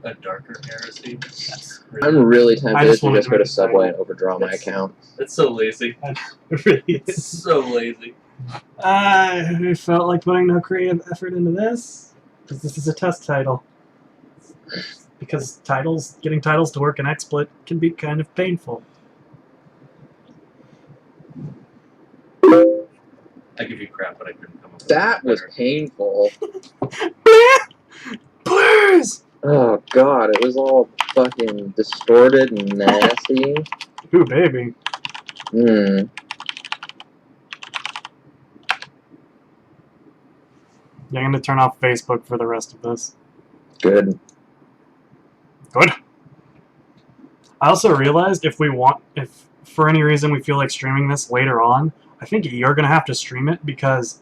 A darker heresy. I'm really tempted to just go to Subway and it. overdraw my account. It's so lazy. It really It's is. so lazy. I felt like putting no creative effort into this because this is a test title. Because getting titles to work in XSplit can be kind of painful. I give you crap, but I couldn't come up with That was better. painful. Please! Oh god, it was all fucking distorted and nasty. Ooh, baby. Hmm. Yeah, I'm going to turn off Facebook for the rest of this. Good. Good. I also realized if for any reason we feel like streaming this later on, I think you're going to have to stream it because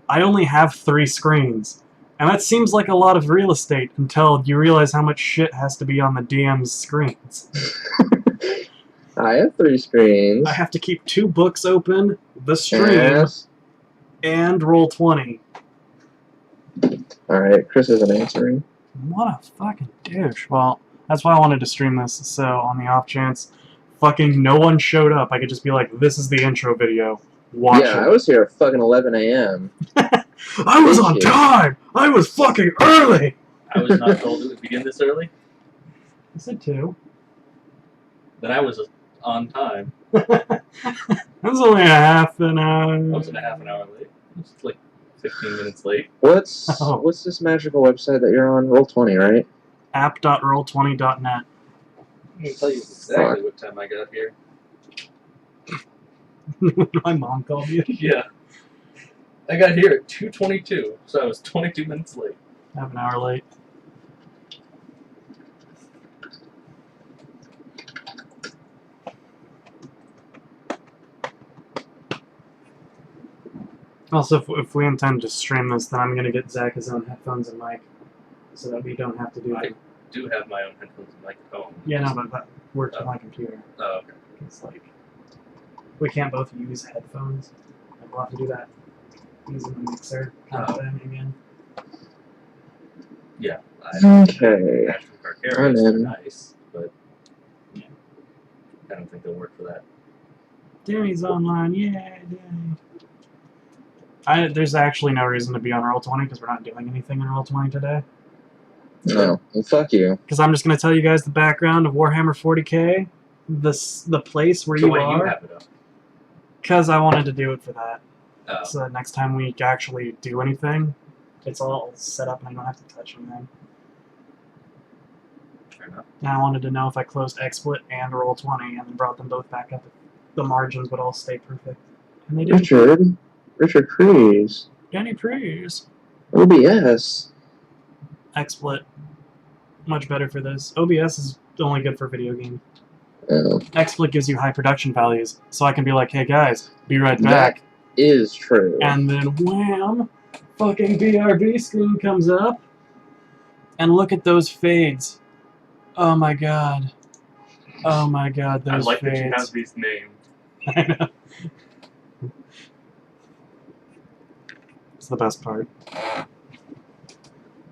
I only have 3 screens. And that seems like a lot of real estate until you realize how much shit has to be on the DM's screens. I have 3 screens. I have to keep 2 books open, the stream, and Roll20. Alright, Chris isn't answering. What a fucking douche. Well, that's why I wanted to stream this, so on the off chance fucking no one showed up, I could just be like, this is the intro video. Watch it. I was here at fucking 11 a.m. I was on time! I was fucking early! I was not told it would begin this early. I said 2. Then I was on time. That was only a half an hour. I wasn't a half an hour late. It was like 15 minutes late. What's this magical website that you're on? Roll20, right? app.roll20.net. I can tell you exactly what time I got here. My mom called you. Yeah. I got here at 2:22, so I was 22 minutes late. Half an hour late. Also, if we intend to stream this, then I'm going to get Zach his own headphones and mic, so that we don't have to do I it. do have my own headphones and microphone. Yeah, no, but that works with my computer. Oh, okay. It's like, we can't both use headphones. Like, we'll have to do that using the mixer kind of thing again. Yeah. Okay. National Car Carriers are nice, but yeah, I don't think they'll work for that. Danny's online, yeah, Danny. There's actually no reason to be on Roll20 because we're not doing anything in Roll20 today. No, well, fuck you. Because I'm just going to tell you guys the background of Warhammer 40k, the place where So you why are. you have it up? Because I wanted to do it for that. Oh. So that next time we actually do anything, it's all set up and I don't have to touch anything. Fair enough. And I wanted to know if I closed XSplit and Roll20 and then brought them both back up, the margins would all stay perfect. And they did. Richard Crees. Danny Prees. OBS. XSplit. Much better for this. OBS is only good for video games. Oh. XSplit gives you high production values, so I can be like, hey guys, be right back. That is true. And then wham! Fucking BRB screen comes up. And look at those fades. Oh my god. Oh my god, those I like fades. that you have these named. I know. It's the best part.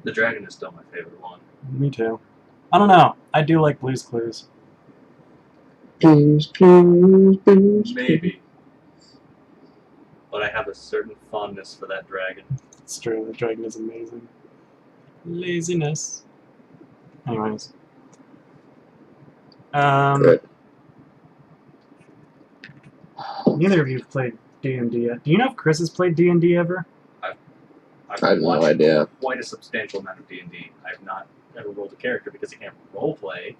The dragon is still my favorite one. Me too. I don't know. I do like Blue's Clues. Blues, blues, blues. Maybe. But I have a certain fondness for that dragon. It's true, the dragon is amazing. Laziness. Anyways. Good. Neither of you have played D&D yet. Do you know if Chris has played D&D ever? I have no idea. Quite a substantial amount of D&D. I've not ever rolled a character because I can't roleplay.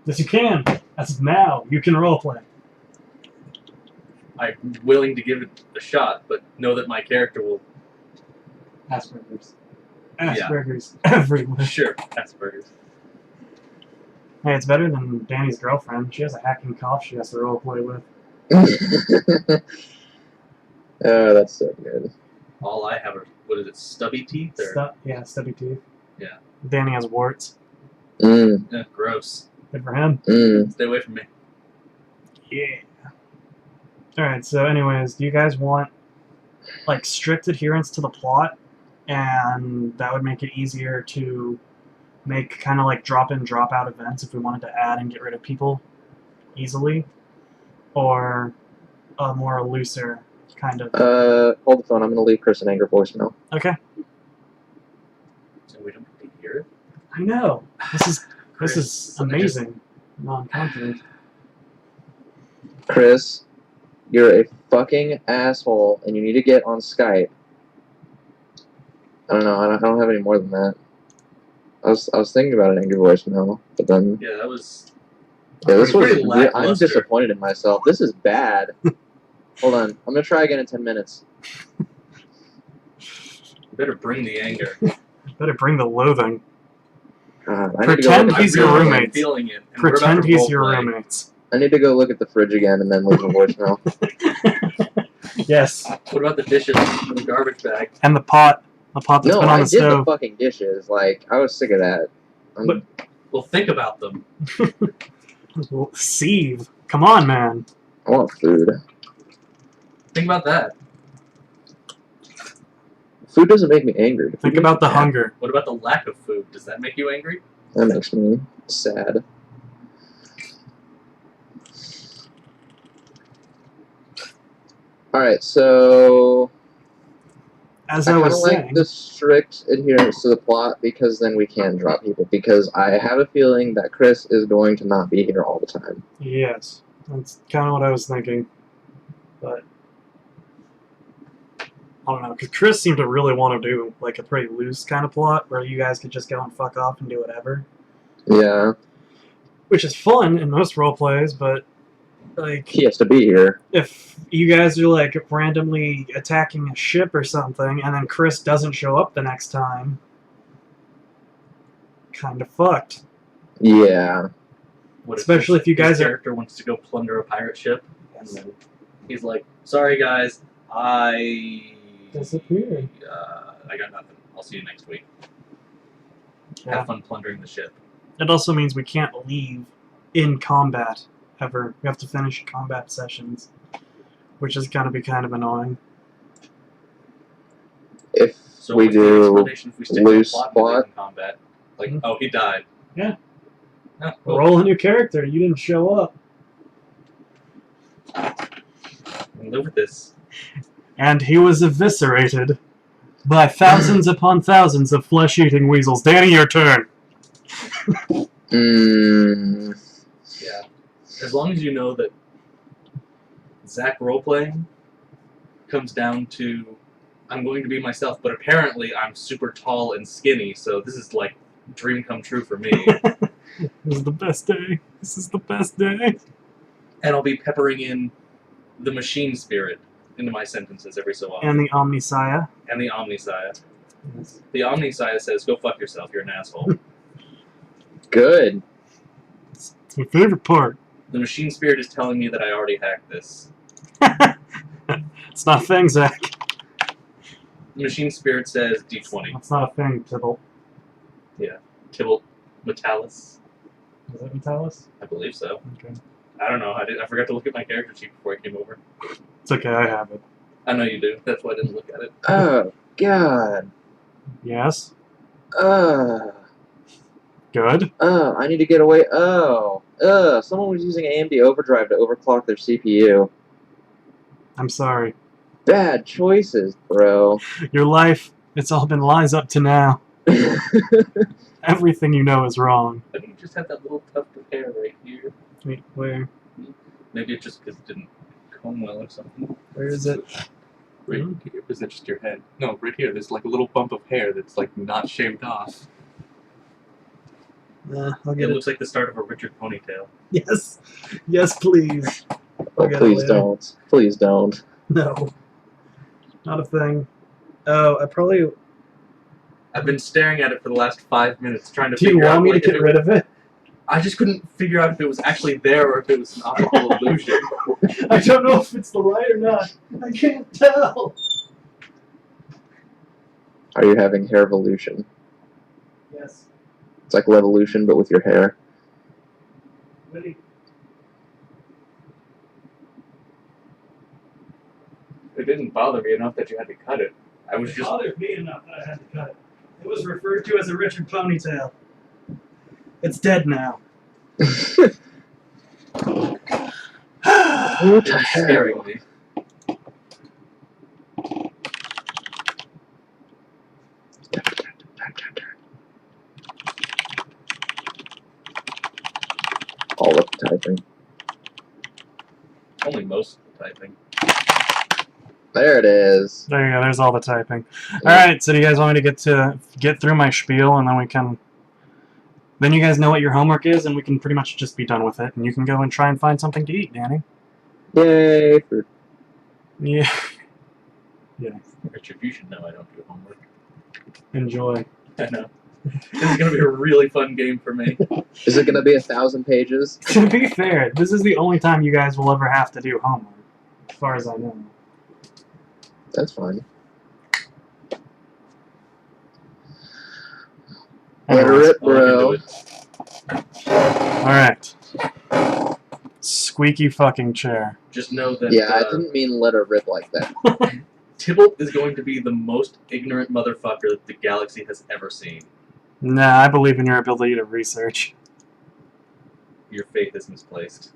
Yes, you can. As now, you can roleplay. I'm willing to give it a shot, but know that my character will... Asperger's. Yeah. Asperger's everywhere. Sure, Asperger's. Hey, it's better than Danny's girlfriend. She has a hacking cough she has to roleplay with. Oh, that's so good. All I have are, what is it, stubby teeth? Or? Yeah, stubby teeth. Yeah. Danny has warts. Gross. Good for him. Stay away from me. Yeah. Alright, so anyways, do you guys want, like, strict adherence to the plot? And that would make it easier to make kind of like drop-in, drop-out events if we wanted to add and get rid of people easily, or a more looser kind of. Hold the phone. I'm gonna leave Chris an anger voicemail. Okay. So we don't get to hear it. I know. This Chris, is amazing. Non-confident. Chris, you're a fucking asshole, and you need to get on Skype. I don't know. I don't have any more than that. I was thinking about an angry voicemail, but then Yeah, that was. yeah, this was. pretty I'm lackluster. disappointed in myself. This is bad. Hold on. I'm gonna try again in 10 minutes. You better bring the anger. Better bring the loathing. God, Pretend he's your really roommate. Feeling it. And we're about Pretend to he's your roleplay. roommate. I need to go look at the fridge again and then leave a voicemail. Yes. What about the dishes in the garbage bag? And the pot. The pot that's No, been on I the did the stove. fucking dishes. Like, I was sick of that. But- Well, think about them. Sieve. Come on, man. I want food. Think about that. Food doesn't make me angry. Food Think makes about me the mad. hunger. What about the lack of food? Does that make you angry? That makes me sad. Alright, so As I I kind of was like saying, the strict adherence to the plot because then we can drop people. Because I have a feeling that Chris is going to not be here all the time. yes, that's kind of what I was thinking. But I don't know, because Chris seemed to really want to do like a pretty loose kind of plot where you guys could just go and fuck off and do whatever, Yeah, which is fun in most role plays. But like, he has to be here. if you guys are like randomly attacking a ship or something, and then Chris doesn't show up the next time, kind of fucked. Yeah. What Especially if you his guys are- character wants to go plunder a pirate ship, and then he's like, "Sorry guys, I Disappeared. I got nothing. I'll see you next week. Yeah. Have fun plundering the ship." It also means we can't leave in combat ever. We have to finish combat sessions, which is going to be kind of annoying. If So we what's the do explanation if we stick loose to the plot plot? in combat? Like, Mhm. oh, he died. Yeah. Oh, cool. Roll a new character. You didn't show up. Live with this. And he was eviscerated by thousands upon thousands of flesh-eating weasels. Danny, your turn. Yeah. As long as you know that Zach roleplaying comes down to I'm going to be myself, but apparently I'm super tall and skinny, so this is like dream come true for me. This is the best day. This is the best day. And I'll be peppering in the machine spirit into my sentences every so often. And the Omnisaya. And the Omnisaya. The Omnisaya says, "Go fuck yourself, you're an asshole." Good. It's my favorite part. The machine spirit is telling me that I already hacked this. It's not a thing, Zach. The machine spirit says D20. That's not a thing, Tibble. Tibble Metalis? Is it Metalis? I believe so. Okay. I don't know. I forgot to look at my character sheet before I came over. It's okay, I have it. I know you do. That's why I didn't look at it. Oh, God. Yes? Oh, Good. I need to get away. Someone was using AMD Overdrive to overclock their CPU. I'm sorry. Bad choices, bro. Your life, it's all been lies up to now. Everything you know is wrong. I think you just had that little tuft of hair right here. Wait, where? Maybe it's just because it didn't comb well or something. Where is it? Right here. Is that just your head? No, right here. There's like a little bump of hair that's like not shaved off. I'll It get it. looks like the start of a Richard ponytail. Yes. Yes, please. Oh, get it please later. don't. Please don't. No. Not a thing. Oh, I've been staring at it for the last 5 minutes trying to do you figure out want me to like, if get it- rid of it? I just couldn't figure out if it was actually there or if it was an optical illusion. I don't know if it's the light or not. I can't tell. Are you having hair evolution? Yes. It's like Levolution, but with your hair. Witty. It didn't bother me enough that you had to cut it. I was It just bothered me enough that I had to cut it. It was referred to as a Richard ponytail. It's dead now. What the Scaring hell? me. All with the typing. Only most of the typing. There it is. There you go. There's all the typing. All right. So do you guys want me to get through my spiel, and then we can? Then you guys know what your homework is, and we can pretty much just be done with it, and you can go and try and find something to eat, Danny. Yay! For Yeah. Yeah. Richard, you should know I don't do homework. Enjoy. I know. This is gonna be a really fun game for me. Is it gonna be 1,000 pages? To be fair, this is the only time you guys will ever have to do homework, as far as I know. That's fine. Let her Anyways, rip, I'll look bro. into it. Alright. Squeaky fucking chair. Just know that Yeah, I didn't mean let her rip like that. Tybalt is going to be the most ignorant motherfucker that the galaxy has ever seen. Nah, I believe in your ability to research. Your faith is misplaced.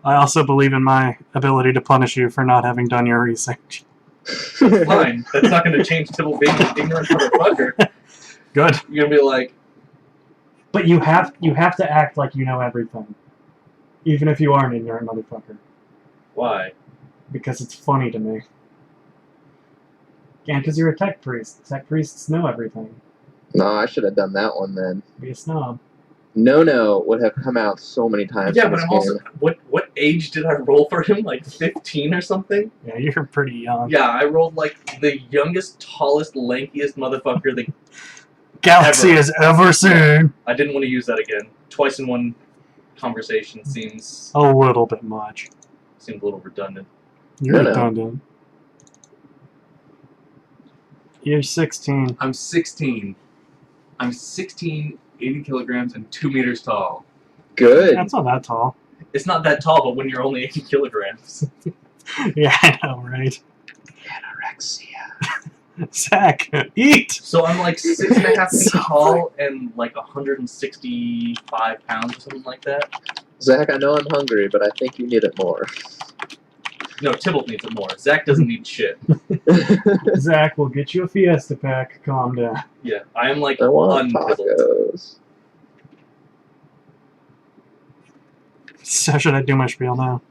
I also believe in my ability to punish you for not having done your research. Fine. That's not going to change Tybalt being an ignorant motherfucker. Good. You're going to be like, But you have to act like you know everything. Even if you are an ignorant motherfucker. why? Because it's funny to me. And because you're a tech priest. Tech priests know everything. No, I should have done that one then. Be a snob. No would have come out so many times. Yeah, in but this I'm also... game. What age did I roll for him? Like 15 or something? Yeah, you're pretty young. Yeah, I rolled like the youngest, tallest, lankiest motherfucker that... Galaxy Ever. has ever seen. I didn't want to use that again. Twice in one conversation seems A little bit much. a little redundant. You're No. redundant. You're 16. I'm 16. I'm 16, 80 kilograms, and 2 meters tall. Good. That's not that tall. It's not that tall, but when you're only 80 kilograms. Yeah, I know, right? Anorexia. Zach, eat! So I'm like 6.5 feet So tall and like 165 pounds or something like that. Zach, I know I'm hungry, but I think you need it more. No, Tybalt needs it more. Zach doesn't need shit. Zach, we'll get you a Fiesta pack. Calm down. Yeah, I am like I want un-Tybalt. tacos. So should I do my spiel now?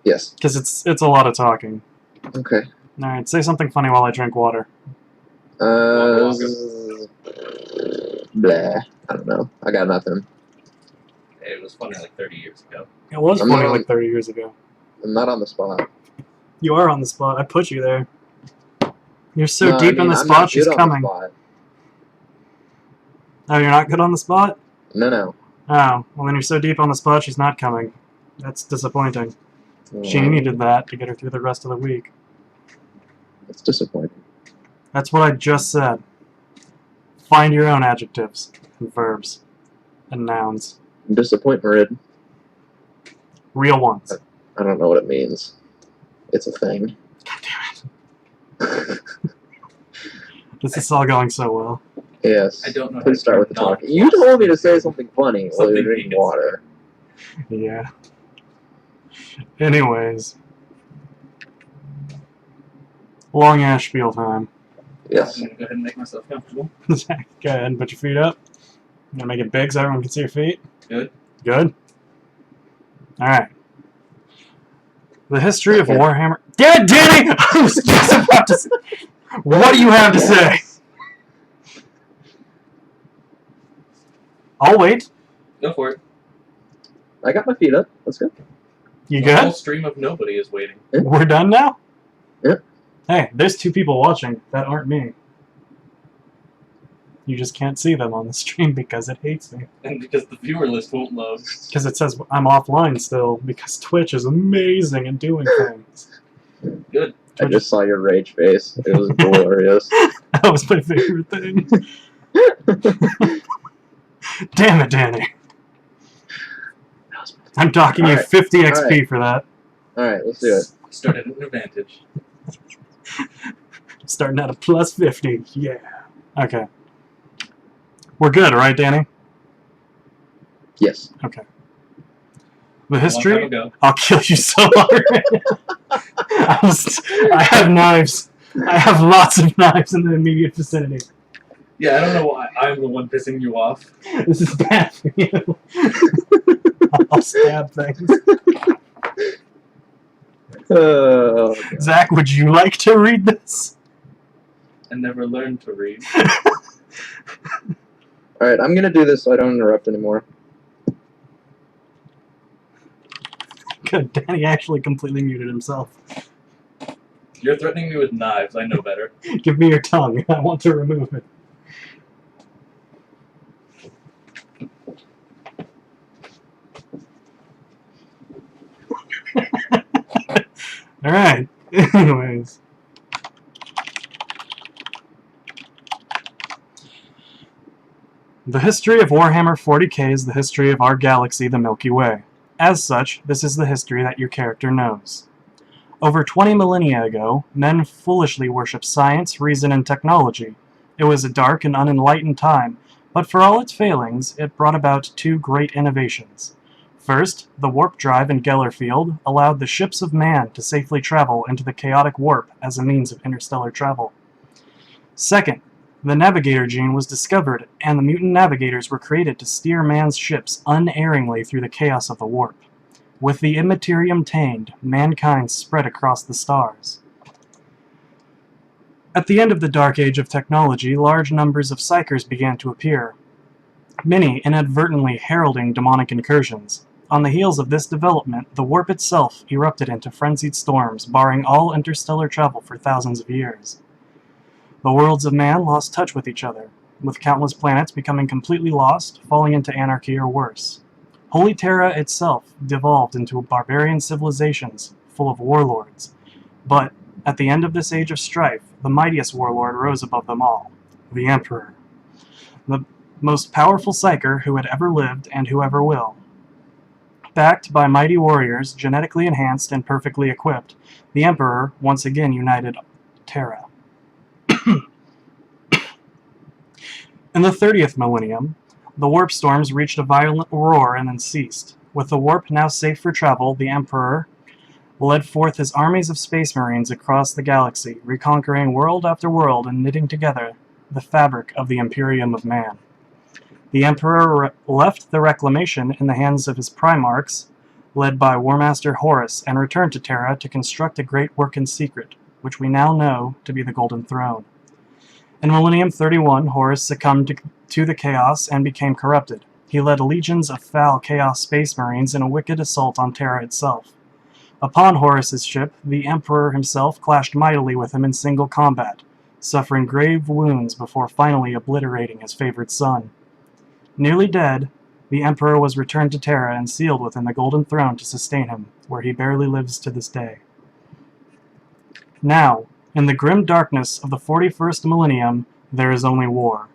Yes. Because it's a lot of talking. Okay. Alright, say something funny while I drink water. Blah. I don't know. I got nothing. It was funny like 30 years ago. It was I'm funny not- like 30 years ago. I'm not on the spot. You are on the spot. I put you there. You're so No, deep I mean, in the I'm spot, not she's good on the coming. spot. Oh, you're not good on the spot? No. Oh, well then you're so deep on the spot, she's not coming. That's disappointing. She needed that to get her through the rest of the week. It's disappointing. That's what I just said. Find your own adjectives, and verbs, and nouns. Disappointment. Real ones. I don't know what it means. It's a thing. God damn it. This is all going so well. Yes. I don't know how Please to start with the turn talking. You told me to say something funny while Something you're drinking means. water. Yeah. Anyways. Long ass spiel time. Yes. I'm gonna go ahead and make myself comfortable. Zach, go ahead and put your feet up. I'm gonna make it big so everyone can see your feet. Good. Good? Alright. The history of Okay. Warhammer. Yeah, Danny! I was just about to say. What do you have to say? I'll wait. Go for it. I got my feet up. Let's go. You The whole good? stream of nobody is waiting. We're done now? Yeah. Hey, there's 2 people watching that aren't me. You just can't see them on the stream because it hates me. And because the viewer list won't load. Because it says I'm offline still, because Twitch is amazing at doing things. Good. I just saw your rage face. It was glorious. That was my favorite thing. Damn it, Danny. I'm docking you Alright, 50 XP alright. for that. Alright, let's do it. Started at an advantage. Starting at a plus 50. Yeah. Okay. We're good, right, Danny? Yes. Okay. The A long time history. ago. I'll kill you so hard. I have knives. I have lots of knives in the immediate vicinity. Yeah, I don't know why I'm the one pissing you off. This is bad for you. I'll stab things. Zach, would you like to read this? I never learned to read. Alright, I'm gonna do this so I don't interrupt anymore. Good, Danny actually completely muted himself. You're threatening me with knives. I know better. Give me your tongue. I want to remove it. Alright. Anyways. The history of Warhammer 40k is the history of our galaxy, the Milky Way. As such, this is the history that your character knows. Over 20 millennia ago, men foolishly worshipped science, reason, and technology. It was a dark and unenlightened time, but for all its failings, it brought about two great innovations. First, the warp drive in Gellerfield allowed the ships of man to safely travel into the chaotic warp as a means of interstellar travel. Second, the navigator gene was discovered, and the mutant navigators were created to steer man's ships unerringly through the chaos of the warp. With the immaterium tamed, mankind spread across the stars. At the end of the Dark Age of technology, large numbers of psychers began to appear, many inadvertently heralding demonic incursions. On the heels of this development, the warp itself erupted into frenzied storms, barring all interstellar travel for thousands of years. The worlds of man lost touch with each other, with countless planets becoming completely lost, falling into anarchy or worse. Holy Terra itself devolved into barbarian civilizations full of warlords. But, at the end of this age of strife, the mightiest warlord rose above them all, the Emperor. The most powerful psyker who had ever lived and who ever will. Backed by mighty warriors, genetically enhanced and perfectly equipped, the Emperor once again united Terra. In the 30th millennium, the warp storms reached a violent roar and then ceased. With the warp now safe for travel, the Emperor led forth his armies of space marines across the galaxy, reconquering world after world and knitting together the fabric of the Imperium of Man. The Emperor left the reclamation in the hands of his Primarchs, led by Warmaster Horus, and returned to Terra to construct a great work in secret, which we now know to be the Golden Throne. In Millennium 31, Horus succumbed to the chaos and became corrupted. He led legions of foul Chaos Space Marines in a wicked assault on Terra itself. Upon Horus's ship, the Emperor himself clashed mightily with him in single combat, suffering grave wounds before finally obliterating his favored son. Nearly dead, the Emperor was returned to Terra and sealed within the Golden Throne to sustain him, where he barely lives to this day. Now, in the grim darkness of the 41st millennium, there is only war.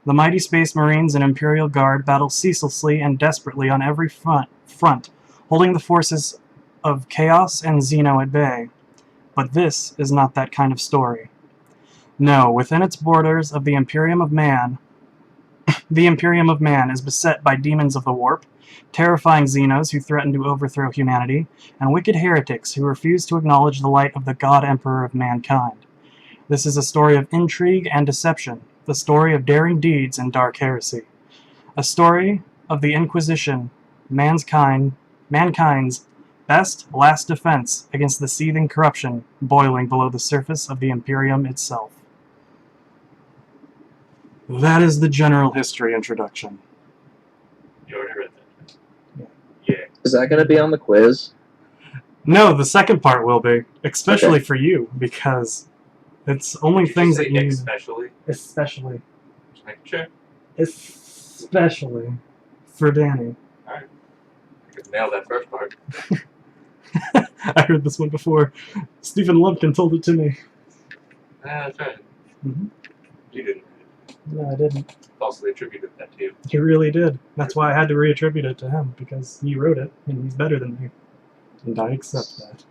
The mighty Space Marines and Imperial Guard battle ceaselessly and desperately on every front, holding the forces of Chaos and Xeno at bay. But this is not that kind of story. No, within its borders of the Imperium of Man is beset by demons of the warp, terrifying Xenos who threaten to overthrow humanity, and wicked heretics who refuse to acknowledge the light of the God Emperor of mankind. This is a story of intrigue and deception, the story of daring deeds and dark heresy. A story of the Inquisition, mankind's best last defense against the seething corruption boiling below the surface of the Imperium itself. That is the general history introduction. You already read that. Yeah. Is that going to be on the quiz? No, the second part will be, especially for you, because it's only Did things you that say you especially? Especially. Just making sure. Especially for Danny. Alright. I could nail that first part. I heard this one before. Stephen Lumpkin told it to me. That's right. Mm-hmm. You didn't. No, I didn't. Falsely attributed that to you. He really did. That's why I had to reattribute it to him, because he wrote it, and he's better than me. And I accept that.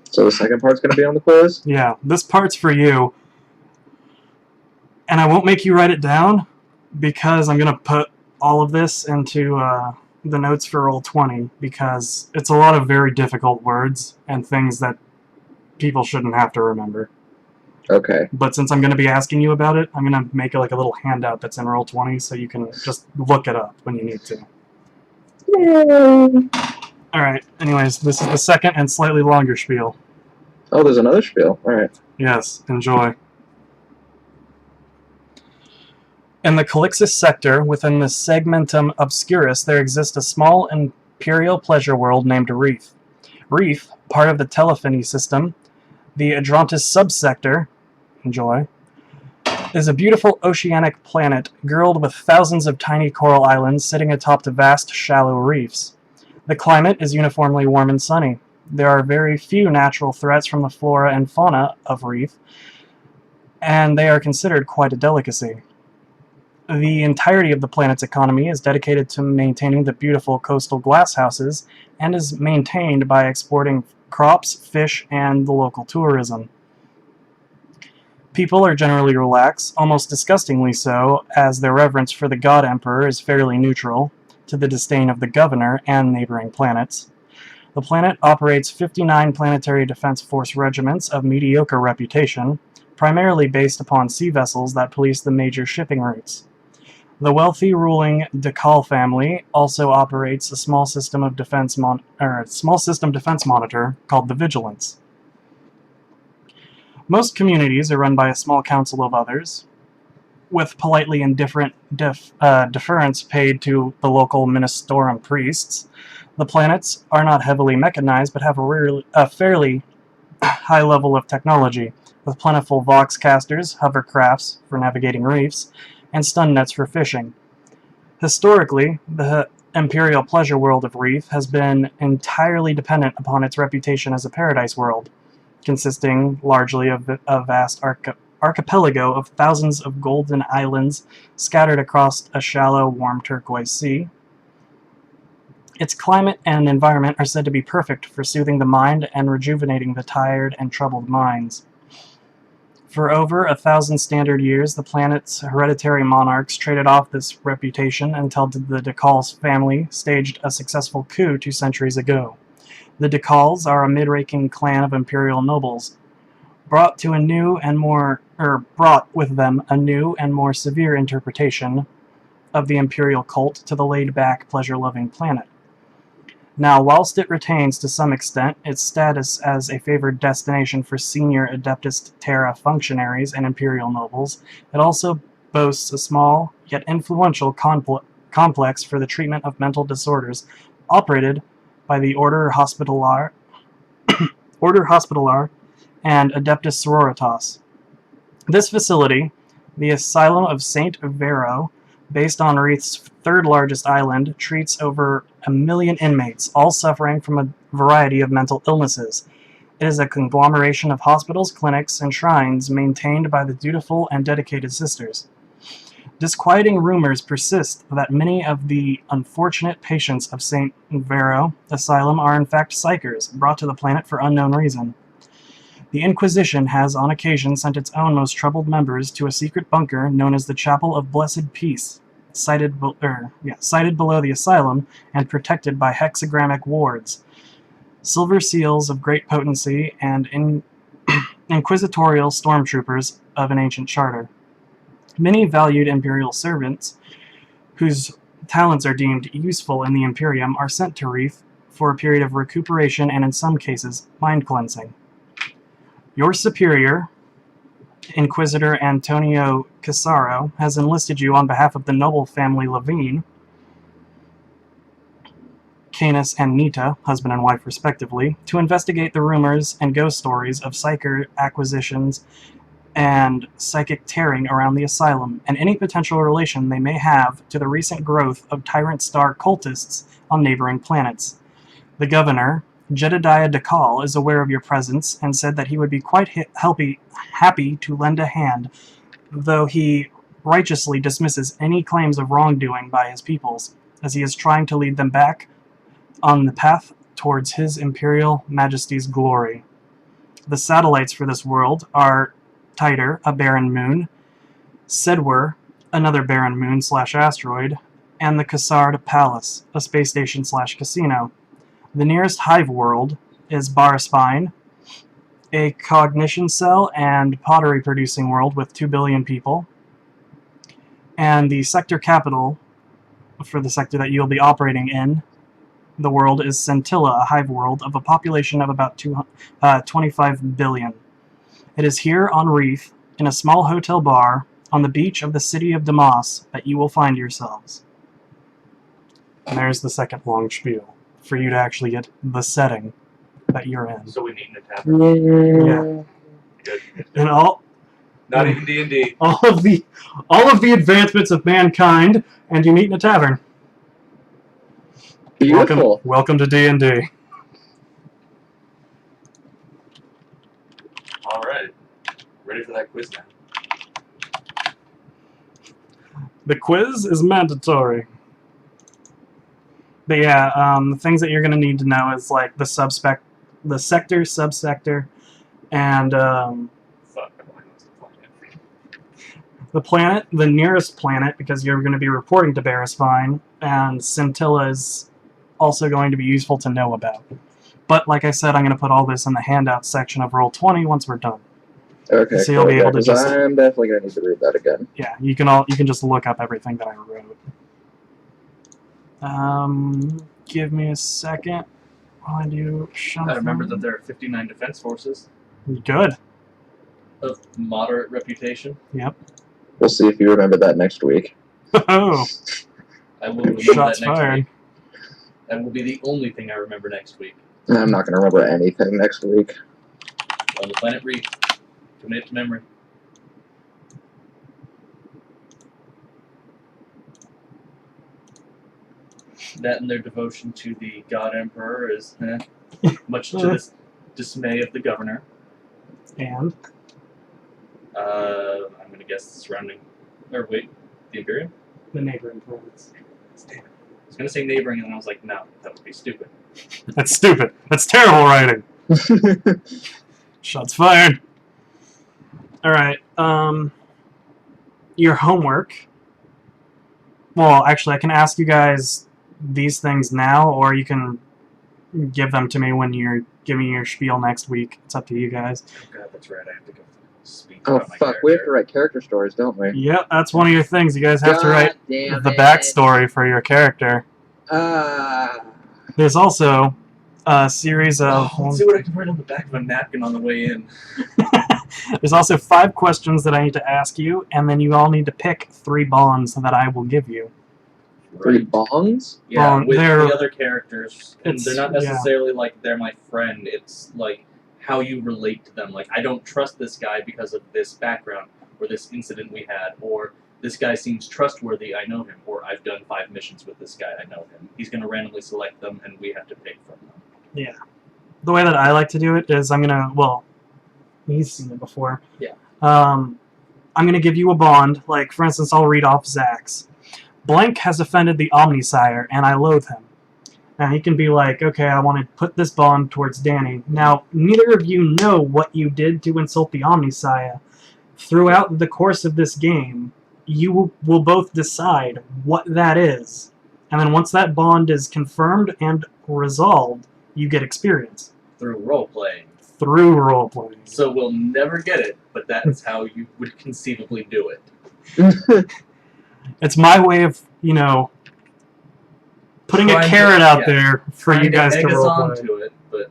So the second part's going to be on the quiz? Yeah, this part's for you. And I won't make you write it down because I'm going to put all of this into the notes for Roll20 because it's a lot of very difficult words and things that people shouldn't have to remember. Okay. But since I'm going to be asking you about it, I'm going to make like a little handout that's in Roll20 so you can just look it up when you need to. Yay. Alright, anyways, this is the second and slightly longer spiel. Oh, there's another spiel. Alright. Yes, enjoy. In the Calixis sector, within the Segmentum Obscurus, there exists a small imperial pleasure world named Reef. Reef, part of the telephony system, the Adrantis subsector, enjoy, is a beautiful oceanic planet girdled with thousands of tiny coral islands sitting atop the vast, shallow reefs. The climate is uniformly warm and sunny. There are very few natural threats from the flora and fauna of Reef, and they are considered quite a delicacy. The entirety of the planet's economy is dedicated to maintaining the beautiful coastal glasshouses and is maintained by exporting crops, fish, and the local tourism. People are generally relaxed, almost disgustingly so, as their reverence for the God Emperor is fairly neutral, to the disdain of the governor and neighboring planets. The planet operates 59 planetary defense force regiments of mediocre reputation, primarily based upon sea vessels that police the major shipping routes. The wealthy ruling Dekal family also operates a small system defense monitor called the Vigilance. Most communities are run by a small council of others, with politely indifferent deference paid to the local Ministorum priests. The planets are not heavily mechanized, but have a fairly high level of technology, with plentiful voxcasters, hovercrafts for navigating reefs, and stun nets for fishing. Historically, the imperial pleasure world of Reef has been entirely dependent upon its reputation as a paradise world, consisting largely of a vast archipelago of thousands of golden islands scattered across a shallow, warm turquoise sea. Its climate and environment are said to be perfect for soothing the mind and rejuvenating the tired and troubled minds. For over 1,000 standard years, the planet's hereditary monarchs traded off this reputation until the Dekal's family staged a successful coup 2 centuries ago. The Dekals are a mid-ranking clan of imperial nobles, brought with them a new and more severe interpretation of the imperial cult to the laid-back, pleasure-loving planet. Now, whilst it retains to some extent its status as a favored destination for senior Adeptus Terra functionaries and imperial nobles, it also boasts a small yet influential complex for the treatment of mental disorders operated by the Order Hospitaller and Adeptus Sororitas. This facility, the Asylum of St. Vero, based on Reef's third largest island, treats over 1 million inmates, all suffering from a variety of mental illnesses. It is a conglomeration of hospitals, clinics, and shrines maintained by the dutiful and dedicated sisters. Disquieting rumors persist that many of the unfortunate patients of St. Vero Asylum are in fact psychers, brought to the planet for unknown reason. The Inquisition has on occasion sent its own most troubled members to a secret bunker known as the Chapel of Blessed Peace, sited below the asylum and protected by hexagrammic wards, silver seals of great potency, and inquisitorial stormtroopers of an ancient charter. Many valued imperial servants, whose talents are deemed useful in the Imperium, are sent to Reef for a period of recuperation and, in some cases, mind cleansing. Your superior, Inquisitor Antonio Casaro, has enlisted you on behalf of the noble family Levine, Canis and Nita, husband and wife respectively, to investigate the rumors and ghost stories of psyker acquisitions and psychic tearing around the asylum, and any potential relation they may have to the recent growth of Tyrant Star cultists on neighboring planets. The governor, Jedediah Dekal, is aware of your presence and said that he would be quite happy to lend a hand, though he righteously dismisses any claims of wrongdoing by his peoples, as he is trying to lead them back on the path towards his imperial majesty's glory. The satellites for this world are Titor, a barren moon, Sedwer, another barren moon/asteroid, and the Cassard Palace, a space station/casino. The nearest hive world is Baraspine, a cognition cell and pottery-producing world with 2 billion people. And the sector capital for the sector that you'll be operating in the world is Scintilla, a hive world of a population of about 25 billion. It is here on Reef, in a small hotel bar, on the beach of the city of Damas, that you will find yourselves. And there's the second long spiel, for you to actually get the setting that you're in. So we need a tavern. Yeah. Good. And all Not even D&D. of the advancements of mankind, and you meet in a tavern. Beautiful. Welcome to D&D. All right. Ready for that quiz now. The quiz is mandatory. But yeah, the things that you're going to need to know is like the sector, subsector, and Fuck, I want to planet. the planet, the nearest planet, because you're going to be reporting to Baraspine, and Scintilla is also going to be useful to know about. But like I said, I'm going to put all this in the handout section of Roll20 once we're done. Okay, So you'll be able to 'cause just- I'm definitely gonna need to read that again. Yeah, you can just look up everything that I wrote. Give me a second while I do shuffle. I remember that there are 59 defense forces Good. of moderate reputation. We'll see if you remember that next week. Oh, I will remember shots that next fired. week. That will be the only thing I remember next week. I'm not gonna remember anything next week. On the planet Reef. Commit to memory. That and their devotion to the God Emperor is much to the dismay of the governor. And I'm going to guess the surrounding. Or wait, the Imperium? the neighboring planets. I was going to say neighboring, and then I was like, no, that would be stupid. That's stupid. That's terrible writing. Shots fired. Alright, your homework. Well, actually, I can ask you guys these things now, or you can give them to me when you're giving your spiel next week. It's up to you guys. Oh god, that's right, I have to go speak Oh about my fuck, we have to character. write character stories, don't we? Yep, that's one of your things. You guys have to write damn the it. backstory for your character. There's also a series of... Oh, let's see what I can write on the back of a napkin on the way in. There's also 5 questions that I need to ask you, and then you all need to pick 3 bonds that I will give you. 3 bongs? Yeah, Well, with they're- the other characters. And they're not yeah. necessarily like they're my friend. It's like how you relate to them. Like, I don't trust this guy because of this background, or this incident we had, or this guy seems trustworthy, I know him, or I've done 5 missions with this guy, I know him. He's going to randomly select them, and we have to pick from them. Yeah. The way that I like to do it is I'm going to... Well, he's seen it before. Yeah. I'm going to give you a bond. Like, for instance, I'll read off Zach's. Blank has offended the Omnisire, and I loathe him. Now, he can be like, okay, I want to put this bond towards Danny. Now, neither of you know what you did to insult the Omnisire. Throughout the course of this game, you will both decide what that is. And then once that bond is confirmed and resolved, you get experience Through role-playing. through roleplaying. So we'll never get it, but that is how you would conceivably do it. It's my way of, you know, putting a Trying to- carrot out yeah. there for you Trying guys to egg us roleplay. onto it, but...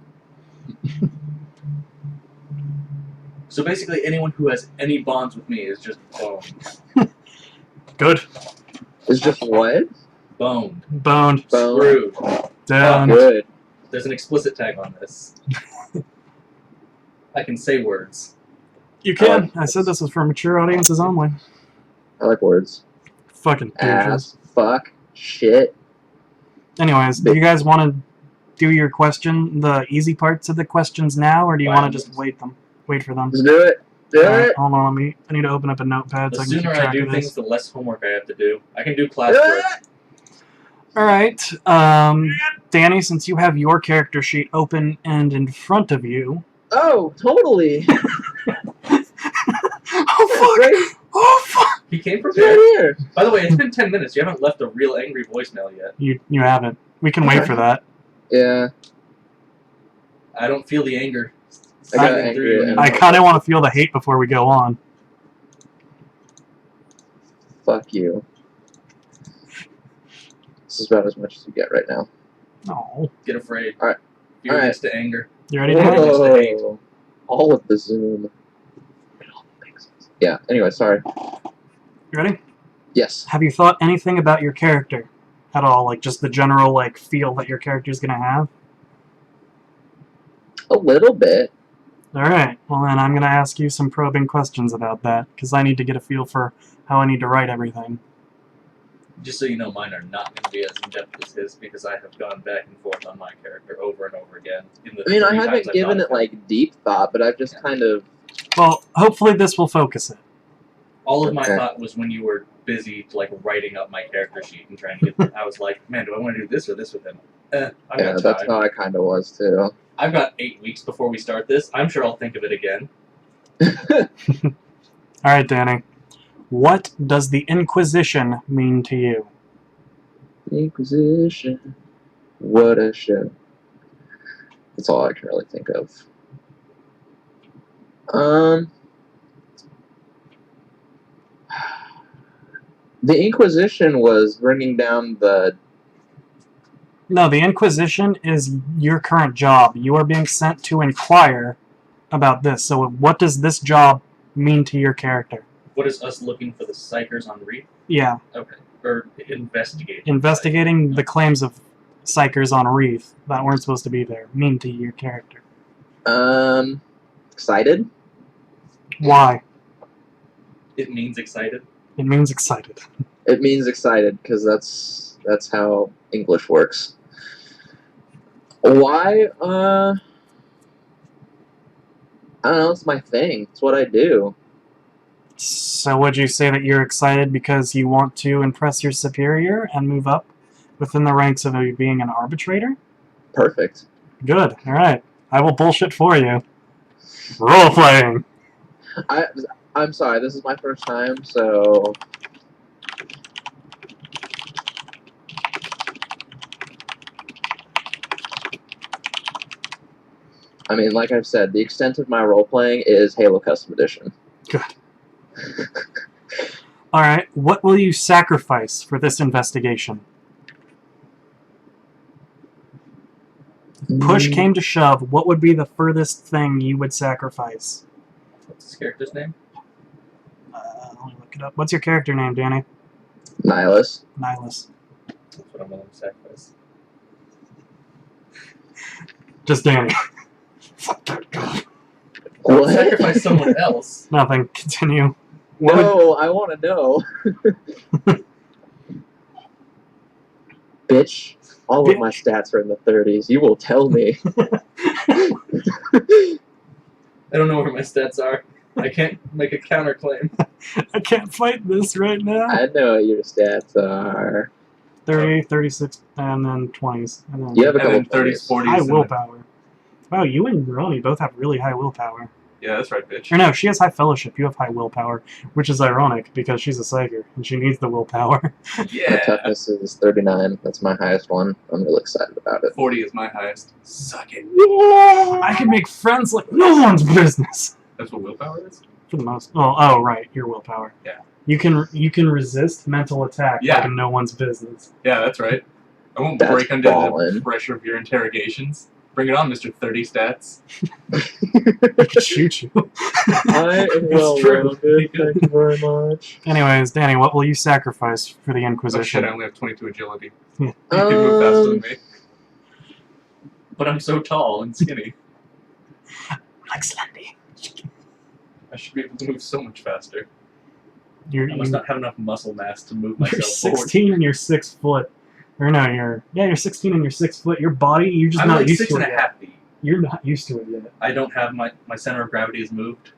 So basically, anyone who has any bonds with me is just boned. Good. It's just what? Boned. Boned. Bone. Screwed. Down. Good. There's an explicit tag on this. I can say words. You can. I said this was for mature audiences only. I like words. Fucking douches. Ass. Fuck. Shit. Anyways, do you guys want to do your question, the easy parts of the questions now, or do you want to just wait for them? Let's do it. Do Alright, it. hold on, I need to open up a notepad The so I can keep sooner I track do of things, this. the less homework I have to do. I can do class Do work. it. Alright, Danny, since you have your character sheet open and in front of you... Oh, totally. Oh, fuck! Great. Oh, fuck! came It's prepared. right here. By the way, it's been 10 minutes. You haven't left a real angry voicemail yet. You haven't. We can wait for that. Yeah. I don't feel the anger. I got streaming angry through you and- I anymore. kind of want to feel the hate before we go on. Fuck you. This is about as much as you get right now. No. Get afraid. Alright. You're Alright. used to anger. You ready, Danny? Whoa. All of the Zoom. It all makes sense. Yeah, anyway, sorry. You ready? Yes. Have you thought anything about your character at all? Like, just the general, like, feel that your character's gonna have? A little bit. Alright, well then I'm gonna ask you some probing questions about that, because I need to get a feel for how I need to write everything. Just so you know, mine are not going to be as in-depth as his because I have gone back and forth on my character over and over again. I mean, I haven't given it, like, deep thought, but I've just kind of... Well, hopefully this will focus it. All of my Okay. thought was when you were busy, like, writing up my character sheet and trying to get... I was like, man, do I want to do this or this with him? I've Yeah, got that's time. how I kind of was, too. I've got 8 weeks before we start this. I'm sure I'll think of it again. Alright, Danny. What does the Inquisition mean to you? Inquisition. What a show. That's all I can really think of. The Inquisition was bringing down the... No, the Inquisition is your current job. You are being sent to inquire about this. So what does this job mean to your character? What is us looking for the psychers on Reef? Yeah, Okay. Or investigating. investigating the claims of psychers on Reef that weren't supposed to be there mean to your character. Excited? Why? It means excited. It means excited. It means excited, because that's how English works. Why? I don't know, it's my thing. It's what I do. So would you say that you're excited because you want to impress your superior and move up within the ranks of being an arbitrator? Perfect. Good. Alright. I will bullshit for you. Role-playing! I'm sorry, this is my first time, so... I mean, like I've said, the extent of my role-playing is Halo Custom Edition. Good. Alright, what will you sacrifice for this investigation? Push came to shove, what would be the furthest thing you would sacrifice? What's his character's name? Let me look it up. What's your character name, Danny? Nihilus. Nihilus. That's what I'm willing to sacrifice. Just Danny. What? Sacrifice someone else. Nothing. Continue. No, I want to know. Bitch, all of my stats are in the 30s. You will tell me. I don't know where my stats are. I can't make a counterclaim. I can't fight this right now. I know what your stats are. 30, 36, and then 20s. And then You have a And then couple 30s, 40s. high and then- willpower. Wow, you and Roni both have really high willpower. Yeah, that's right, bitch. Or no, she has high fellowship. You have high willpower, which is ironic because she's a psyker and she needs the willpower. My Yeah. toughness is 39. That's my highest one. I'm really excited about it. 40 is my highest. Suck it. I can make friends like no one's business. That's what willpower is? For the most. Oh, right, your willpower. Yeah. You can resist mental attack Yeah. like no one's business. Yeah, that's right. I won't That's break under ballin'. the pressure of your interrogations. Bring it on, Mr. 30 Stats. I could shoot you. I am well true. rounded. Thank you very much. Anyways, Danny, what will you sacrifice for the Oh shit, Inquisition? I only have 22 agility. Yeah. You can move faster than me. But I'm so tall and skinny. Like Slendy. I should be able to move so much faster. You're, I must not have enough muscle mass to move you're myself forward. 16 and you're 6 foot. Or no, you're 16 and you're 6 foot. Your body, you're just I'm not like used 6 to and it a yet. half feet. You're not used to it yet. I don't have my center of gravity is moved.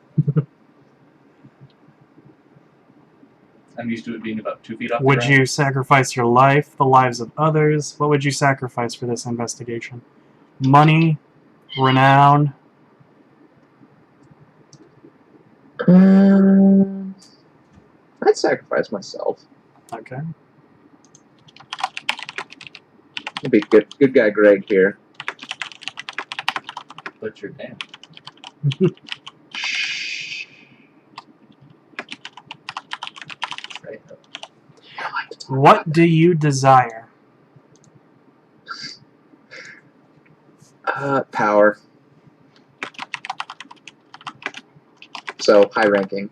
I'm used to it being about 2 feet off the Would ground. you sacrifice your life, the lives of others? What would you sacrifice for this investigation? Money, renown. I'd I'd sacrifice myself. Okay. I'd be good guy Greg here. But you're damned. Right. What do you desire? Power. So, high ranking.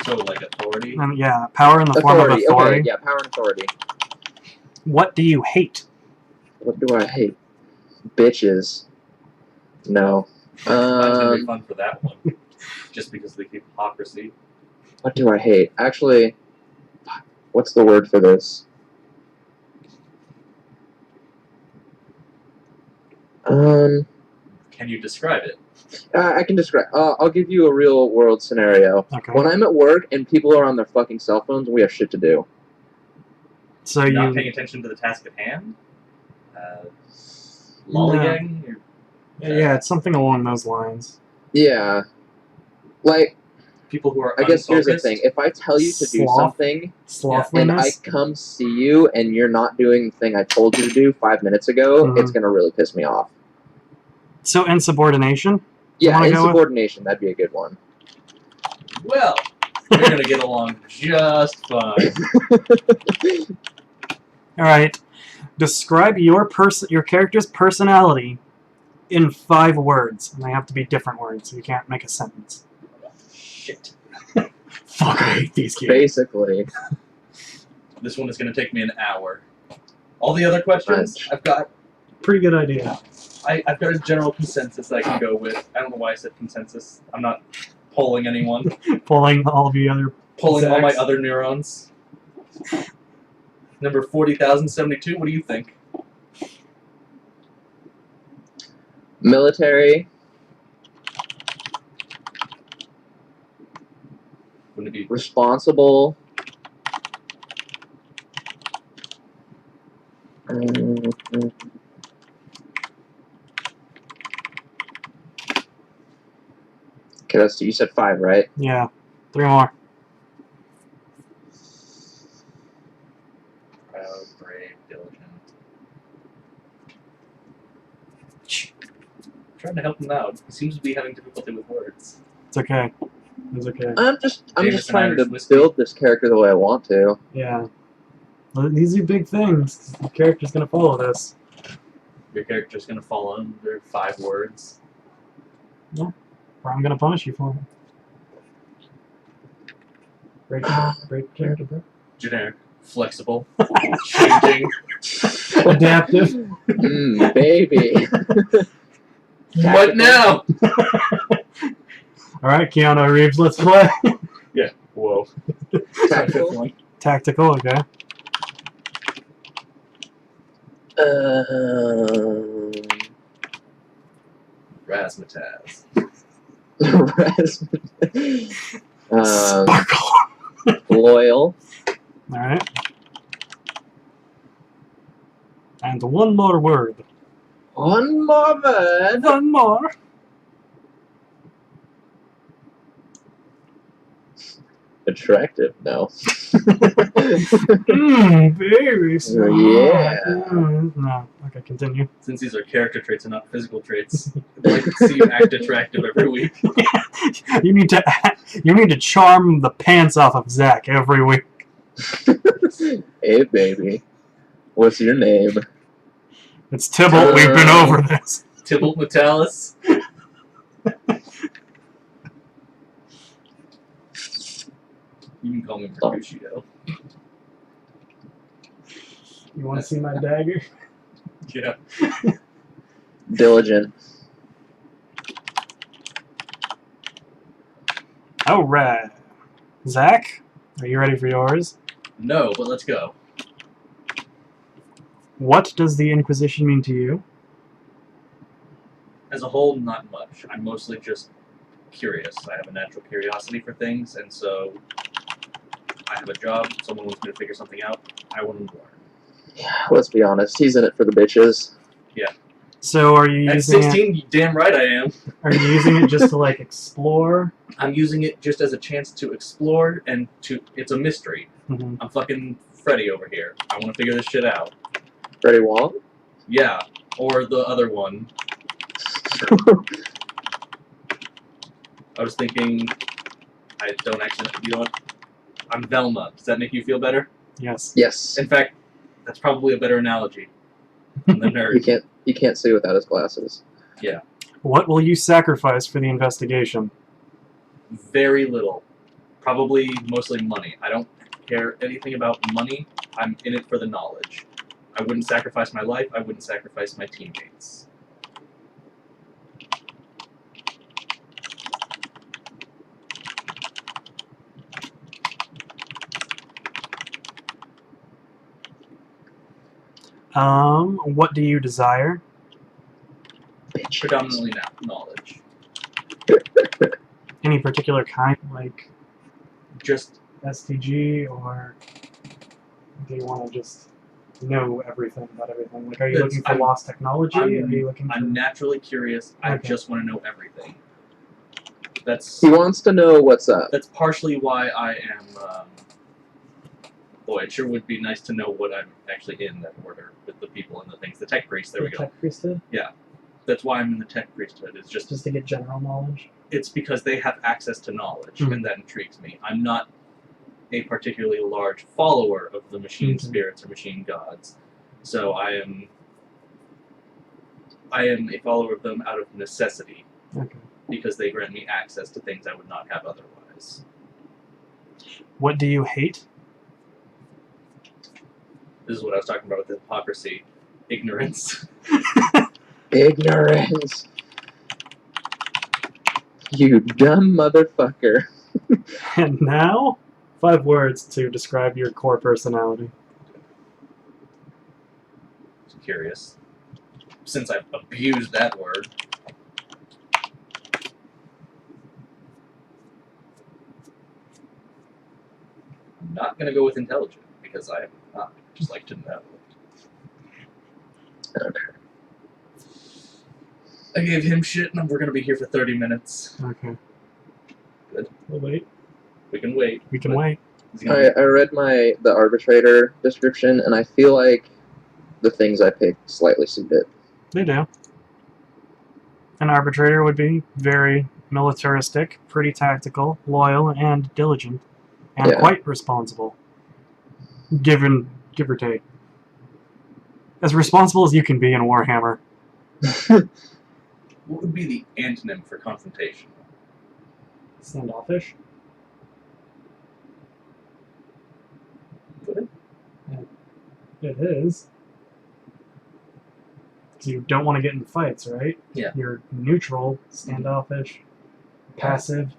So, like authority? Yeah, power in the form of authority. Okay, yeah, power and authority. What do you hate? What do I hate? Bitches. No. Mine's gonna be fun for that one. Just because of the hypocrisy. What do I hate? Actually, what's the word for this? Can you describe it? I can describe. I'll give you a real world scenario. Okay. When I'm at work and people are on their fucking cell phones, we have shit to do. So Not you. paying attention to the task at hand? Lollygagging? Or, Yeah, it's something along those lines. Yeah. Like, people who are I guess here's the unfocused? thing. If I tell you to do Sloth. something and I Slothfulness. come see you and you're not doing the thing I told you to do 5 minutes ago, Mhm. it's going to really piss me off. So insubordination. Yeah, wanna go with? insubordination, that'd be a good one. Well, we're gonna get along just fine. All right. Describe your character's personality in 5 words, and they have to be different words. So you can't make a sentence. Shit. Fuck, I hate these games. Basically. This one is gonna take me an hour. All the other questions, French. I've got Pretty good idea. I've got a general consensus I can go with. I don't know why I said consensus. I'm not polling anyone. Pulling all of the other. Pulling all my Exacts. other neurons. Number 40,072, what do you think? Military. Wouldn't it be Responsible. Okay, you said 5, right? Yeah. 3 more. proud, brave, diligent? I'm trying to help him out. He seems to be having difficulty with words. It's okay. It's okay. I'm just Jameson trying to Irish whiskey. build this character the way I want to. Yeah. Well, these are big things. The character's gonna follow this. Your character's gonna fall under 5 words. Or I'm gonna punish you for it. Break character, bro. Generic. Flexible. Changing. Adaptive. Baby. What now? Alright, Keanu Reeves, let's play. Yeah. Whoa. Tactical. Tactical, okay. Razzmatazz. Sparkle. Loyal. Alright. And one more word. One more word. One more. Attractive, no. Baby. Yeah. No. Okay, continue. Since these are character traits and not physical traits, I'd like to see you act attractive every week. You need to charm the pants off of Zach every week. Hey, baby. What's your name? It's Tybalt. We've been over this. Tybalt Metalis. You can call me Mercutio. You want to see my dagger? Yeah. Diligent. Alright. Zach, are you ready for yours? No, but let's go. What does the Inquisition mean to you? As a whole, not much. I'm mostly just curious. I have a natural curiosity for things, and so I have a job. Someone wants me to figure something out. I want to learn. Let's be honest. He's in it for the bitches. So are you At using 16, you damn right I am. Are you using it just to like explore? I'm using it just as a chance to explore and to. It's a mystery. Mhm. I'm fucking Freddy over here. I want to figure this shit out. Freddie Wong? Yeah, or the other one. I was thinking. I don't actually. You know what? I'm Velma. Does that make you feel better? Yes. Yes. In fact, that's probably a better analogy than the nerd. You can't see without his glasses. What will you sacrifice for the investigation? Very little. Probably mostly money. I don't care anything about money. I'm in it for the knowledge. I wouldn't sacrifice my life. I wouldn't sacrifice my teammates. What do you desire? Predominantly knowledge. Any particular kind, like Just STG, or do you want to just know everything about everything? Like, are you looking for I'm- lost technology? Are you looking for... I'm naturally curious. I Okay. just want to know everything. That's He wants to know what's up. that's partially why I am. Boy, it sure would be nice to know what I'm actually in that order with the people and the things. The tech priest. There we go. Tech priesthood? That's why I'm in the tech priesthood. It's just Just to get general knowledge? it's because they have access to knowledge, Mhm. and that intrigues me. I'm not a particularly large follower of the machine Mhm. spirits or machine gods, so I am a follower of them out of necessity Okay. because they grant me access to things I would not have otherwise. What do you hate? This is what I was talking about with hypocrisy, ignorance. Ignorance. You dumb motherfucker. And now, 5 words to describe your core personality. Just curious, since I've abused that word. I'm not gonna go with intelligent because I am not. I just like to know. Okay. I gave him shit, and we're gonna be here for 30 minutes. Okay. Good. We'll wait. We can wait. We can but wait. he's gonna I read the arbitrator description, and I feel like the things I picked slightly suit it. They do. An arbitrator would be very militaristic, pretty tactical, loyal, and diligent, and Yeah. quite responsible. Give or take. As responsible as you can be in Warhammer. What would be the antonym for confrontation? Standoffish. Would it? It is. 'Cause you don't want to get in fights, right? Yeah. You're neutral, standoffish, passive.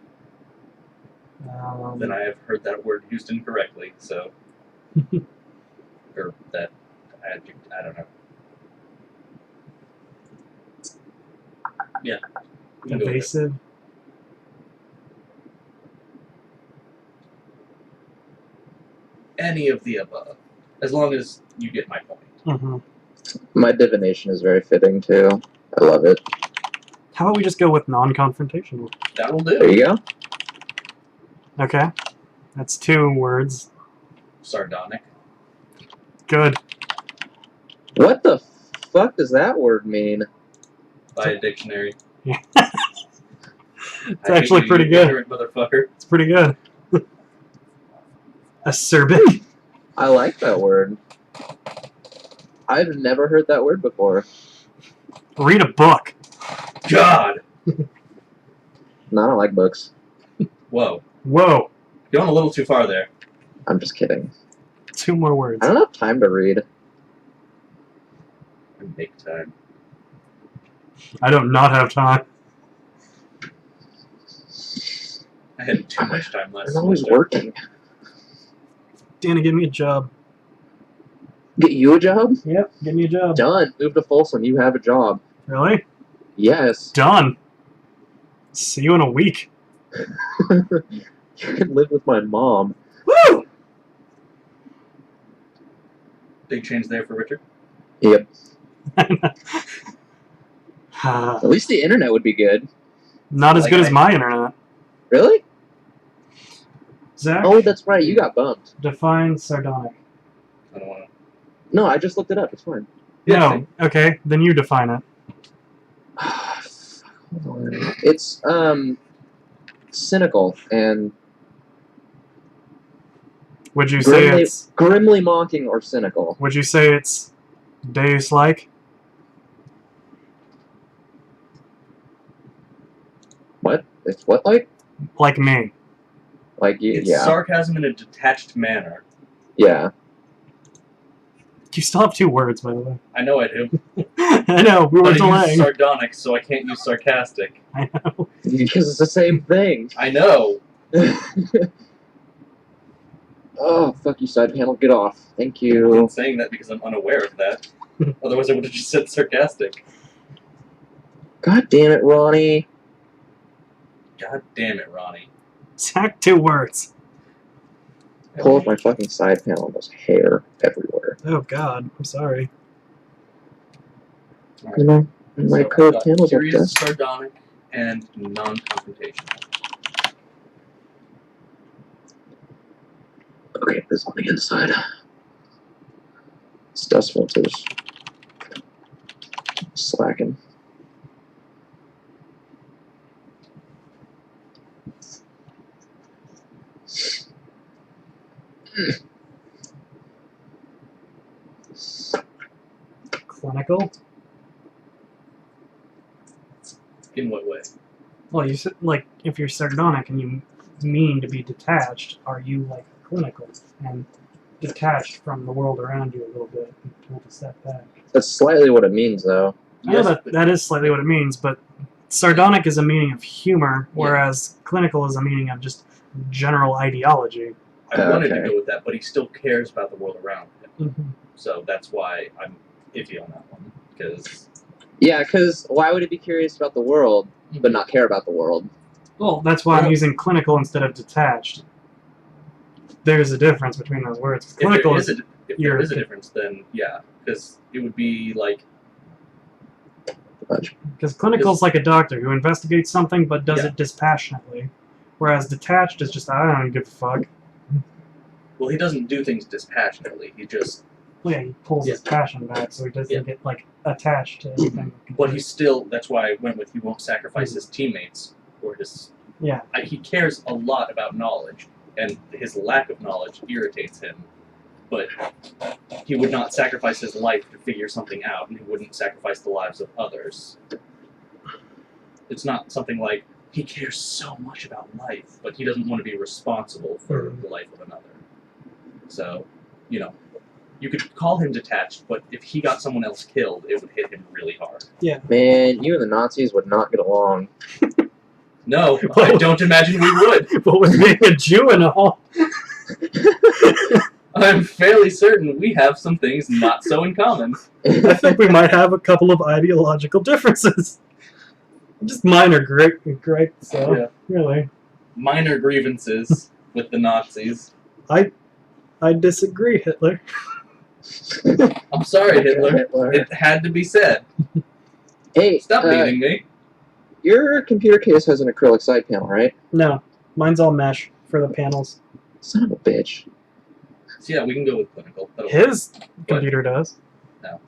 Then I have heard that word used incorrectly, so. Or that adjective, I don't know. Yeah. we can go with it. Evasive. Any of the above. As long as you get my point. Mm-hmm. My divination is very fitting too. I love it. How about we just go with non-confrontational? That'll There do. you go. Okay. That's 2 words. Sardonic. Good. What the fuck does that word mean? By a dictionary. Yeah. I It's actually hate you, pretty you good. ignorant motherfucker. It's pretty good. Acerbic. I like that word. I've never heard that word before. Read a book. God! No, I don't like books. Whoa. Whoa. Going a little too far there. I'm just kidding. 2 more words. I don't have time to read. Make time. I do not have time. I had too much time last I'm always semester. working. Danny, give me a job. Get you a job? Yep, give me a job. Done. Move to Folsom. You have a job. Really? Yes. Done. See you in a week. You can live with my mom. Woo! Big change there for Richard. Yep. Not At least the internet would be good. as Like good as I- my internet. Really? Zach, Oh, that's right. You got bumped. define sardonic. I don't want to. No, I just looked it up. It's fine. Yeah, No, okay, then you define it. Hold on. It's cynical and Would you say it's grimly mocking or cynical. Would you say it's Deus-like? What? It's what like? Like me. Like It's yeah, sarcasm in a detached manner. yeah. You still have 2 words, by the way. I know I do. I know, we were But I use delaying. sardonic, so I can't use sarcastic. I know. Because it's the same thing. I know. Oh, fuck you, side panel. Get off. Thank I'm you. saying that because I'm unaware of that. Otherwise, I would have just said sarcastic. God damn it, Ronnie. God damn it, Ronnie. Zach, 2 words. Pull up my fucking side panel. There's hair everywhere. Oh god, I'm sorry. Alright. You know, my So curved I've got panel's up curious, there. sardonic, and non-confrontational. Okay, this on the inside. It's dust filters. Slacking. Clinical? In what way? Well, you said, like, if you're sardonic and you mean to be detached, are you, like, clinical and detached from the world around you a little bit and want to step back? That's slightly what it means, though. I know that is slightly what it means, but sardonic is a meaning of humor, whereas clinical is a meaning of just general ideology. I wanted to Okay. go with that, but he still cares about the world around him. Mm-hmm. So that's why I'm iffy on that one. Because Yeah, because why would he be curious about the world, but not care about the world? Well, that's why I'm Well- using clinical instead of detached. There's a difference between those words. if Clinical there is is a difference, then yeah. Because it would be like, because clinical is like a doctor who investigates something but does Yeah. it dispassionately, whereas detached is just I don't give a fuck. well, he doesn't do things dispassionately. He just, Well, yeah, he pulls his passion back so he doesn't Yeah. get like attached to anything. but he's still, that's why I went with he won't sacrifice his teammates or his, Yeah. he cares a lot about knowledge, and his lack of knowledge irritates him, but he would not sacrifice his life to figure something out, and he wouldn't sacrifice the lives of others. It's not something like he cares so much about life, but he doesn't want to be responsible for the life of another. So, you know, you could call him detached, but if he got someone else killed, it would hit him really hard. Man, you and the Nazis would not get along. No, I don't imagine we would. But with being a Jew and all, I'm fairly certain we have some things not so in common. I think we might have a couple of ideological differences. Just minor great. So Yeah. really, Minor grievances with the Nazis. I disagree, Hitler. I'm sorry, Hitler. Hitler. It had to be said. Hey, Stop beating me. your computer case has an acrylic side panel, right? No, mine's all mesh for the panels. Son of a bitch. So yeah, we can go with clinical. That'll work. His computer does. No.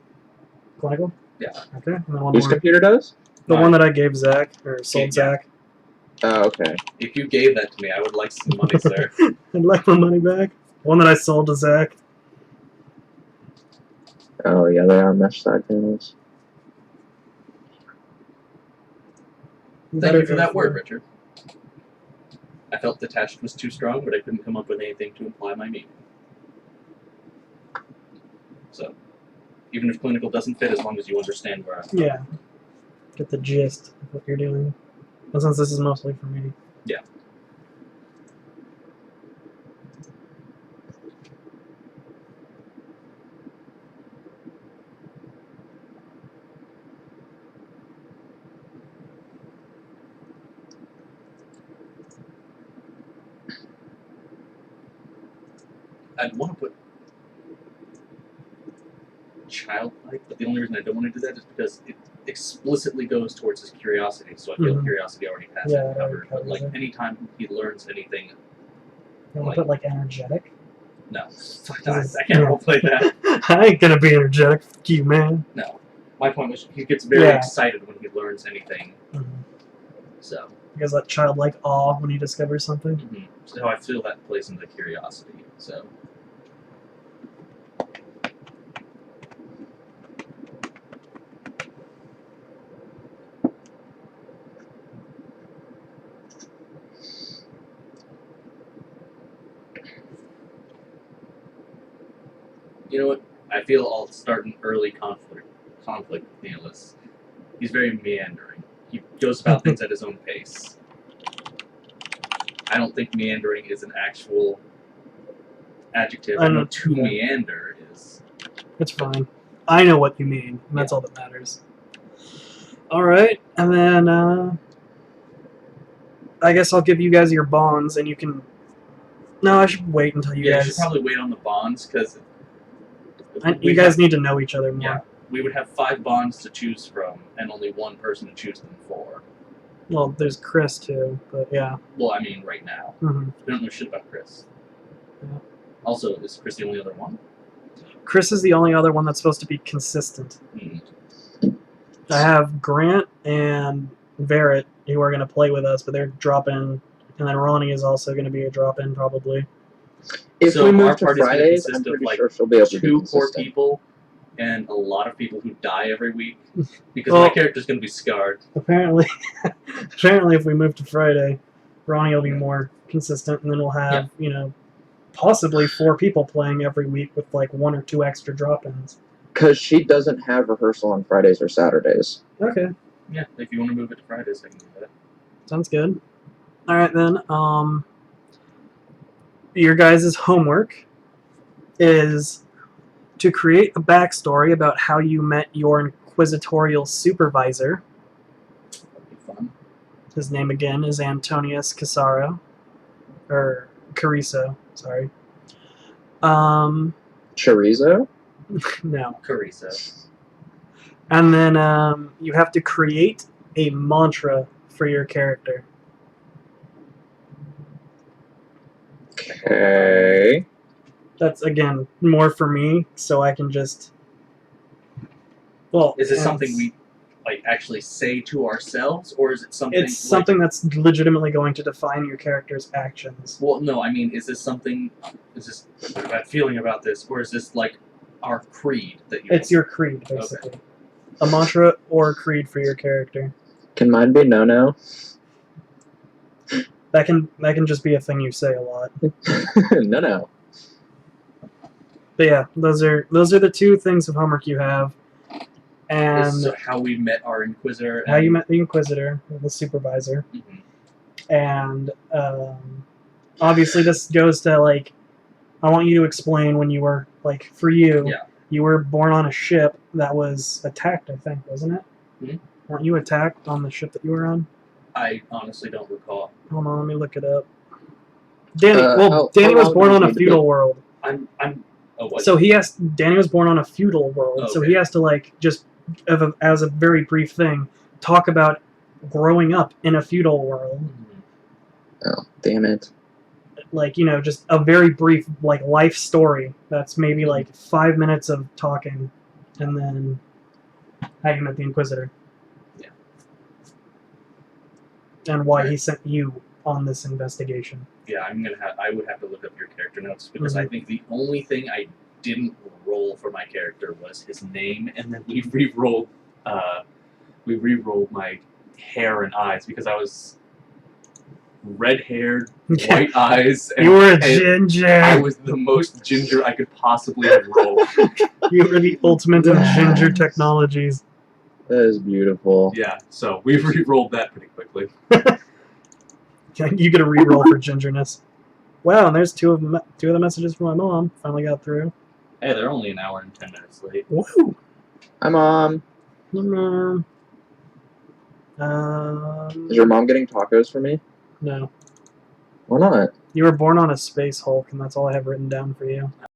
Clinical? Yeah. Okay. And then Whose computer does? the Mine. one that I gave Zach, or sold Yeah. Zach. Oh, okay. If you gave that to me, I would like some money, sir. I'd like my money back. One that I sold to Zach. Oh, yeah, they are mesh side panels. Thank you for that word, Richard. I felt detached was too strong, but I couldn't come up with anything to imply my meaning. So, even if clinical doesn't fit, as long as you understand where I'm Yeah. Get the gist of what you're doing. But since this is mostly for me. Yeah. I'd want to put childlike, but the only reason I don't want to do that is because explicitly goes towards his curiosity, so I feel Mhm. curiosity already has Yeah, it covered. But like covers it. anytime he learns anything, You want to put like energetic? no, I can't roleplay that. I ain't gonna be energetic. Fuck you, man. No, my point was he gets very Yeah. excited when he learns anything. Mhm. So. He has that childlike awe when he discovers something. Mm-hmm. So I feel that plays into the curiosity. So. You know what? I feel I'll start an early conflict with Neelis. He's very meandering. He goes about things at his own pace. I don't think meandering is an actual adjective. I know to meander is. It's fine. I know what you mean, and that's all that matters. Alright, and then I guess I'll give you guys your bonds, and you can... No, I should wait until you guys... You should probably wait on the bonds, because... You guys need to know each other more. Yeah, we would have 5 bonds to choose from, and only 1 person to choose them for. Well, there's Chris, too, but yeah. Well, I mean, right now. Mm-hmm. We don't know shit about Chris. Yeah. Also, is Chris the only other one? Chris is the only other one that's supposed to be consistent. Hmm. I have Grant and Verrett who are going to play with us, but they're drop-in, and then Ronnie is also going to be a drop-in, probably. If So we our move to party's gonna Fridays, consist I'm of, pretty like, sure she'll be able to be 2 poor consistent. people and a lot of people who die every week because Well, my character's going to be scarred. Apparently, if we move to Friday, Ronnie will be more consistent, and then we'll have, possibly 4 people playing every week with like 1 or 2 extra drop-ins. Because she doesn't have rehearsal on Fridays or Saturdays. Okay. Yeah, if you want to move it to Fridays, I can do that. Sounds good. All right then. Your guys' homework is to create a backstory about how you met your inquisitorial supervisor. That'd be fun. His name again is Antonius Casaro, or Cariso. Sorry. Chorizo? No. Carissa. And then you have to create a mantra for your character. Okay. That's, again, more for me, so I can just... Well, Is it something we actually say to ourselves, or is it something? It's something that's legitimately going to define your character's actions. Well, no, I mean, is this something? Is this a bad feeling about this, or is this like our creed that you? It's your creed, basically. Okay. A mantra or a creed for your character. Can mine be no? That can just be a thing you say a lot. No. But yeah, those are the 2 things of homework you have. And so how we met our Inquisitor. How you met the Inquisitor, the supervisor. Mm-hmm. And obviously this goes to, like, I want you to explain when you were, like, for you, you were born on a ship that was attacked, I think, wasn't it? Mm-hmm. Weren't you attacked on the ship that you were on? I honestly don't recall. Hold on, let me look it up. Danny was born on a feudal world. Oh, what? So Danny was born on a feudal world, okay. So he has to, like, just, as a very brief thing, talk about growing up in a feudal world. Oh, damn it. Like, just a very brief, like, life story that's maybe, like, 5 minutes of talking, and then how you met the Inquisitor. Yeah. And why he sent you on this investigation. Yeah, I would have to look up your character notes, because I think the only thing I didn't roll for my character was his name, and then we re-rolled my hair and eyes, because I was red-haired, white eyes, and you were a ginger. I was the most ginger I could possibly have rolled. You were the ultimate of ginger technologies. That is beautiful. Yeah, so we re-rolled that pretty quickly. You get a re-roll for gingerness. Wow, and there's 2 of the messages from my mom. Finally got through. Hey, they're only an hour and 10 minutes late. Woo! Hi, Mom. Is Is your mom getting tacos for me? No. Why not? You were born on a space Hulk, and that's all I have written down for you.